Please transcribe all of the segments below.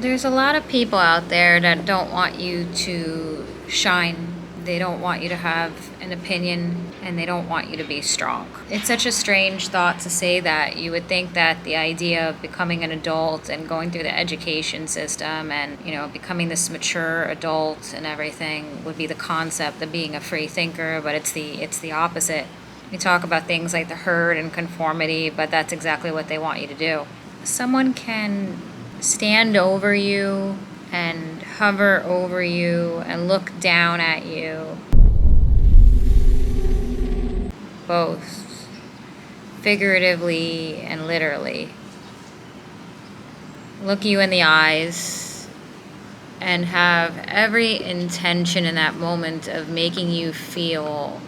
There's a lot of people out there that don't want you to shine. They don't want you to have an opinion, and they don't want you to be strong. It's such a strange thought to say that. You would think that the idea of becoming an adult and going through the education system and, becoming this mature adult and everything would be the concept of being a free thinker, but it's the opposite. We talk about things like the herd and conformity, but that's exactly what they want you to do. Someone can stand over you and hover over you and look down at you, both figuratively and literally. Look you in the eyes and have every intention in that moment of making you feel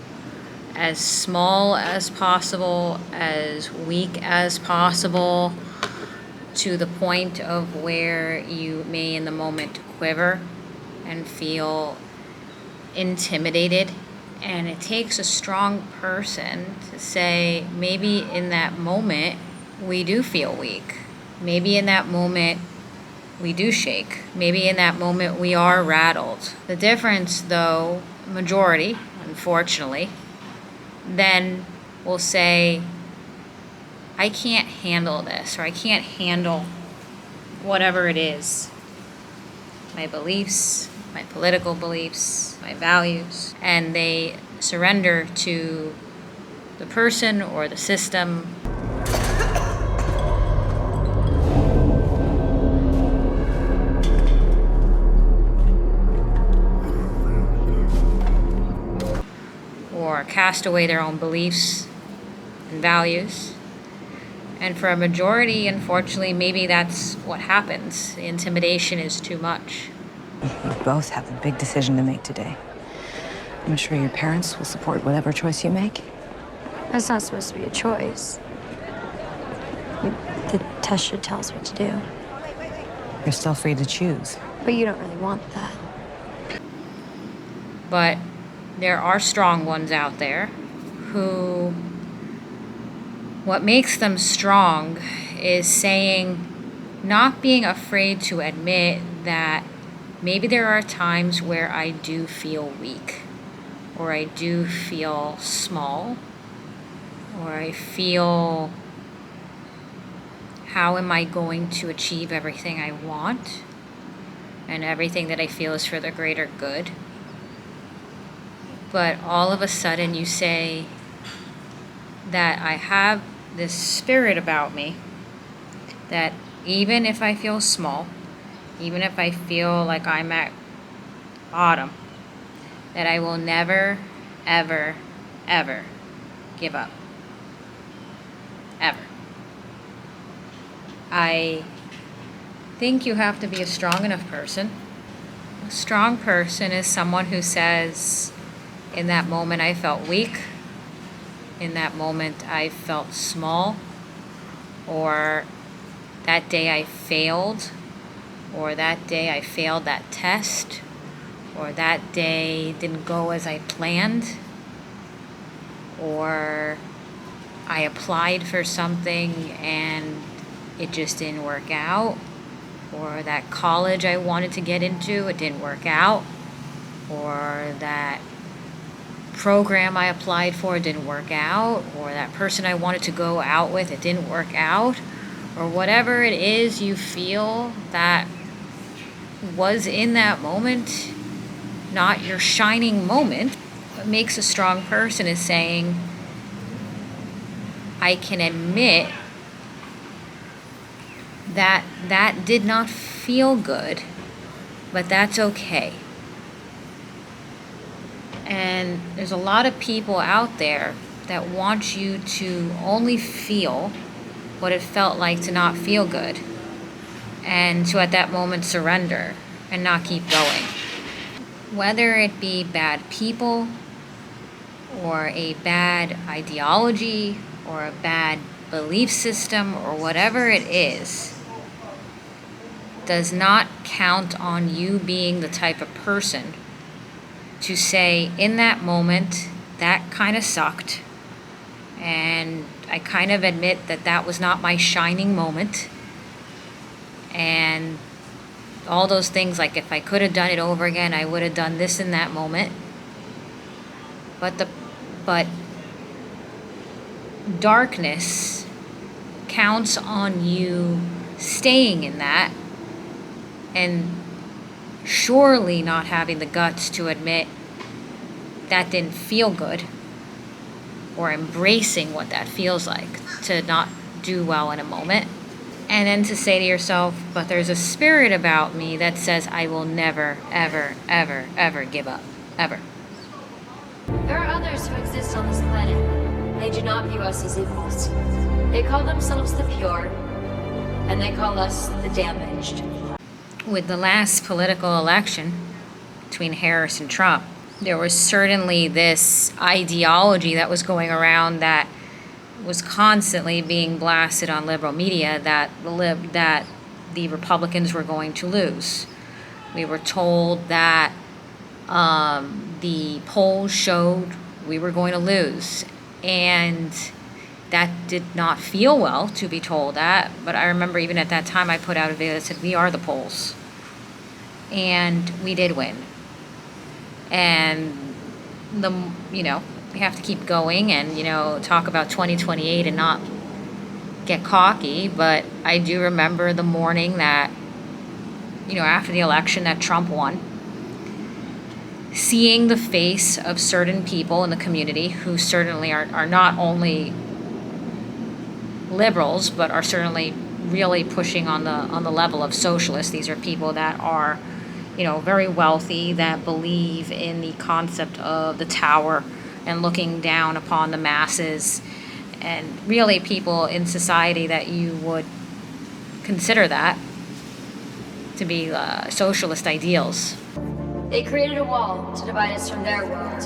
as small as possible, as weak as possible, to the point of where you may in the moment quiver and feel intimidated. And it takes a strong person to say, maybe in that moment we do feel weak. Maybe in that moment we do shake. Maybe in that moment we are rattled. The difference, though, majority, unfortunately, then will say, I can't handle this, or I can't handle whatever it is. My beliefs, my political beliefs, my values. And they surrender to the person or the system. Or cast away their own beliefs and values. And for a majority, unfortunately, maybe that's what happens. The intimidation is too much. You both have a big decision to make today. I'm sure your parents will support whatever choice you make. That's not supposed to be a choice. The test should tell us what to do. You're still free to choose. But you don't really want that. But there are strong ones out there who, what makes them strong is not being afraid to admit that maybe there are times where I do feel weak, or I do feel small, or I feel, how am I going to achieve everything I want and everything that I feel is for the greater good? But all of a sudden you say that I have this spirit about me that even if I feel small, even if I feel like I'm at bottom, that I will never, ever, ever give up. Ever. I think you have to be a strong enough person. A strong person is someone who says, in that moment I felt weak. In that moment I felt small, or that day I failed, or that day I failed that test, or that day didn't go as I planned, or I applied for something and it just didn't work out, or that college I wanted to get into, it didn't work out, or that program I applied for didn't work out, or that person I wanted to go out with, it didn't work out, or whatever it is you feel that was in that moment not your shining moment. What makes a strong person is saying, I can admit that that did not feel good, but that's okay. And there's a lot of people out there that want you to only feel what it felt like to not feel good, and to at that moment surrender and not keep going. Whether it be bad people, or a bad ideology, or a bad belief system, or whatever it is, does not count on you being the type of person to say, in that moment, that kind of sucked, and I kind of admit that that was not my shining moment, and all those things, like if I could have done it over again, I would have done this in that moment. But darkness counts on you staying in that and surely not having the guts to admit that didn't feel good, or embracing what that feels like to not do well in a moment. And then to say to yourself, but there's a spirit about me that says I will never, ever, ever, ever give up. Ever. There are others who exist on this planet. They do not view us as equals. They call themselves the pure, and they call us the damaged. With the last political election between Harris and Trump, there was certainly this ideology that was going around that was constantly being blasted on liberal media that the Republicans were going to lose. We were told that the polls showed we were going to lose, and that did not feel well to be told that. But I remember even at that time I put out a video that said, we are the polls. And we did win. And we have to keep going and, talk about 2028 and not get cocky. But I do remember the morning that, after the election that Trump won, seeing the face of certain people in the community who certainly are not only liberals, but are certainly really pushing on the level of socialists. These are people that are, very wealthy, that believe in the concept of the tower and looking down upon the masses, and really people in society that you would consider that to be socialist ideals. They created a wall to divide us from their world,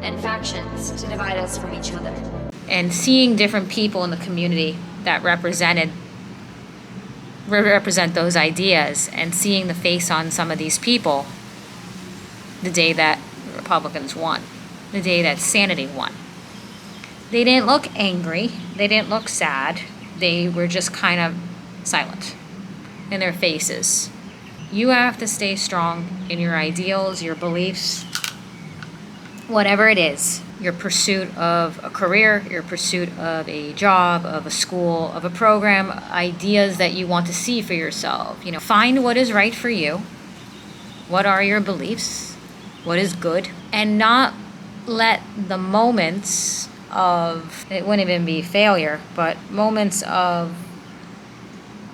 and factions to divide us from each other. And seeing different people in the community that represent those ideas, and seeing the face on some of these people the day that the Republicans won, the day that sanity won. They didn't look angry, they didn't look sad, they were just kind of silent in their faces. You have to stay strong in your ideals, your beliefs, whatever it is. Your pursuit of a career, your pursuit of a job, of a school, of a program, ideas that you want to see for yourself. Find what is right for you. What are your beliefs? What is good? And not let the moments of, it wouldn't even be failure, but moments of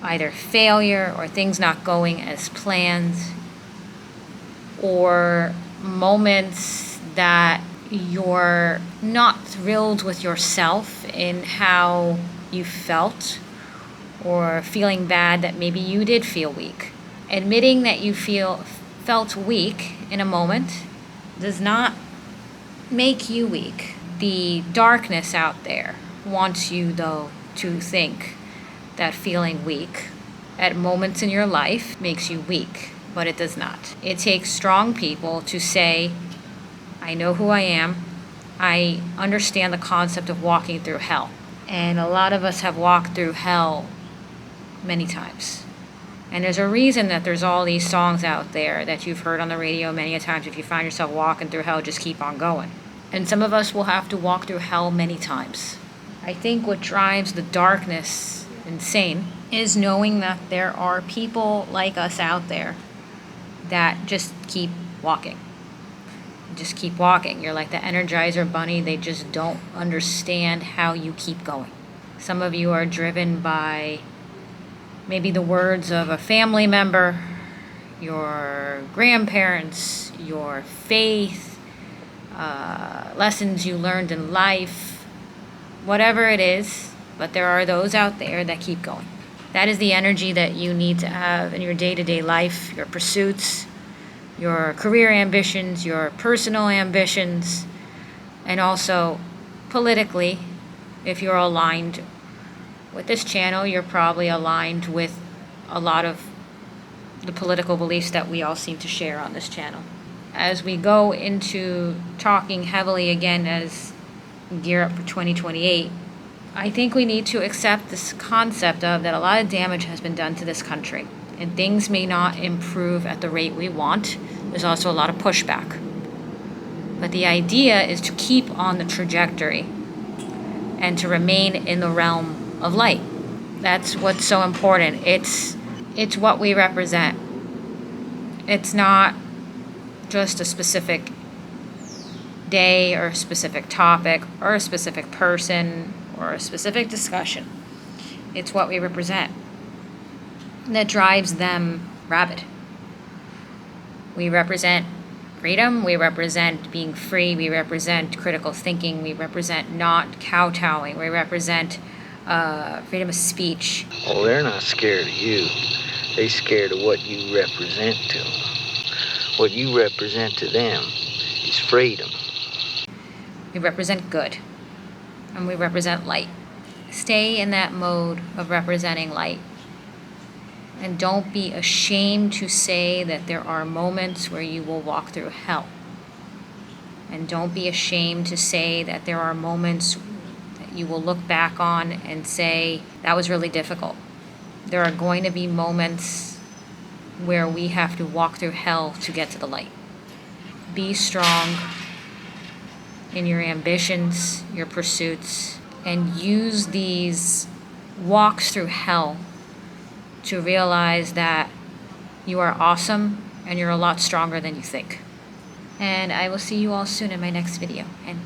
either failure or things not going as planned, or moments that you're not thrilled with yourself in how you felt, or feeling bad that maybe you did feel weak. Admitting that you felt weak in a moment does not make you weak. The darkness out there wants you, though, to think that feeling weak at moments in your life makes you weak, but it does not. It takes strong people to say, I know who I am. I understand the concept of walking through hell. And a lot of us have walked through hell many times. And there's a reason that there's all these songs out there that you've heard on the radio many a times. If you find yourself walking through hell, just keep on going. And some of us will have to walk through hell many times. I think what drives the darkness insane is knowing that there are people like us out there that just keep walking. Just keep walking. You're like the Energizer Bunny. They just don't understand how you keep going. Some of you are driven by maybe the words of a family member, your grandparents, your faith, lessons you learned in life, whatever it is. But there are those out there that keep going. That is the energy that you need to have in your day-to-day life, your pursuits, your career ambitions, your personal ambitions, and also politically. If you're aligned with this channel, you're probably aligned with a lot of the political beliefs that we all seem to share on this channel. As we go into talking heavily again as we gear up for 2028, I think we need to accept this concept of that a lot of damage has been done to this country. and things may not improve at the rate we want. There's also a lot of pushback. But the idea is to keep on the trajectory and to remain in the realm of light. That's what's so important. It's what we represent. It's not just a specific day or a specific topic or a specific person or a specific discussion. It's what we represent that drives them rabid. We represent freedom, we represent being free, we represent critical thinking, we represent not kowtowing, we represent freedom of speech. Oh, they're not scared of you. They're scared of what you represent to them. What you represent to them is freedom. We represent good, and we represent light. Stay in that mode of representing light. And don't be ashamed to say that there are moments where you will walk through hell. And don't be ashamed to say that there are moments that you will look back on and say, that was really difficult. There are going to be moments where we have to walk through hell to get to the light. Be strong in your ambitions, your pursuits, and use these walks through hell to realize that you are awesome and you're a lot stronger than you think. And I will see you all soon in my next video. And